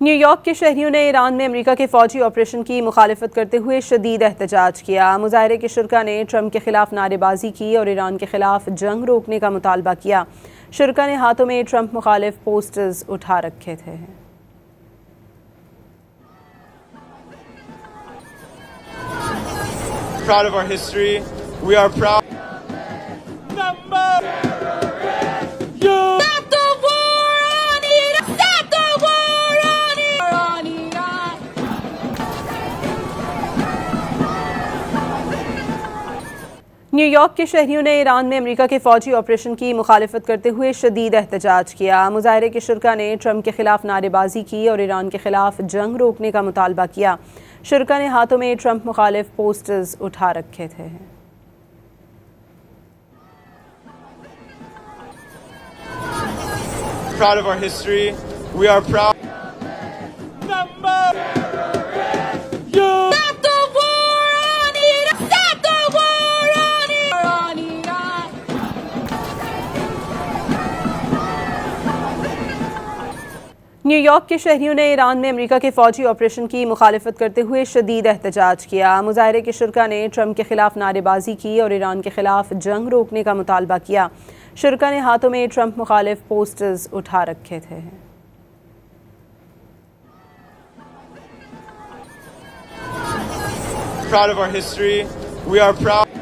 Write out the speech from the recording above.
New York के शहरियों ने ईरान में अमेरिका के फौजी ऑपरेशन की मुखालिफत करते हुए शदीद एहतजाज किया। मुजाहरे के शुरका ने ट्रंप के खिलाफ नारेबाजी की और ईरान के खिलाफ जंग रोकने का मुतालबा किया। शुरका ने हाथों में ट्रंप मुखालिफ पोस्टर्स उठा रखे थे। Proud of our history. We are proud. New York के शहरियों ने ईरान में अमेरिका के फौजी ऑपरेशन की मुखालिफत करते हुए शदीद एहतजाज किया। मुजाहरे के शुरका ने ट्रंप के खिलाफ नारेबाजी की और ईरान के खिलाफ जंग रोकने का मुतालबा किया। शुरका ने हाथों में ट्रंप मुखालिफ पोस्टर्स उठा रखे थे। Proud of our history. We are proud. New York के शहरियों ने ईरान में अमेरिका के फौजी ऑपरेशन की मुखालिफत करते हुए शदीद एहतजाज किया। मुजाहरे के शुरका ने ट्रंप के खिलाफ नारेबाजी की और ईरान के खिलाफ जंग रोकने का मुतालबा किया। शुरका ने हाथों में ट्रंप मुखालिफ पोस्टर्स उठा रखे थे। Proud of our history. We are proud.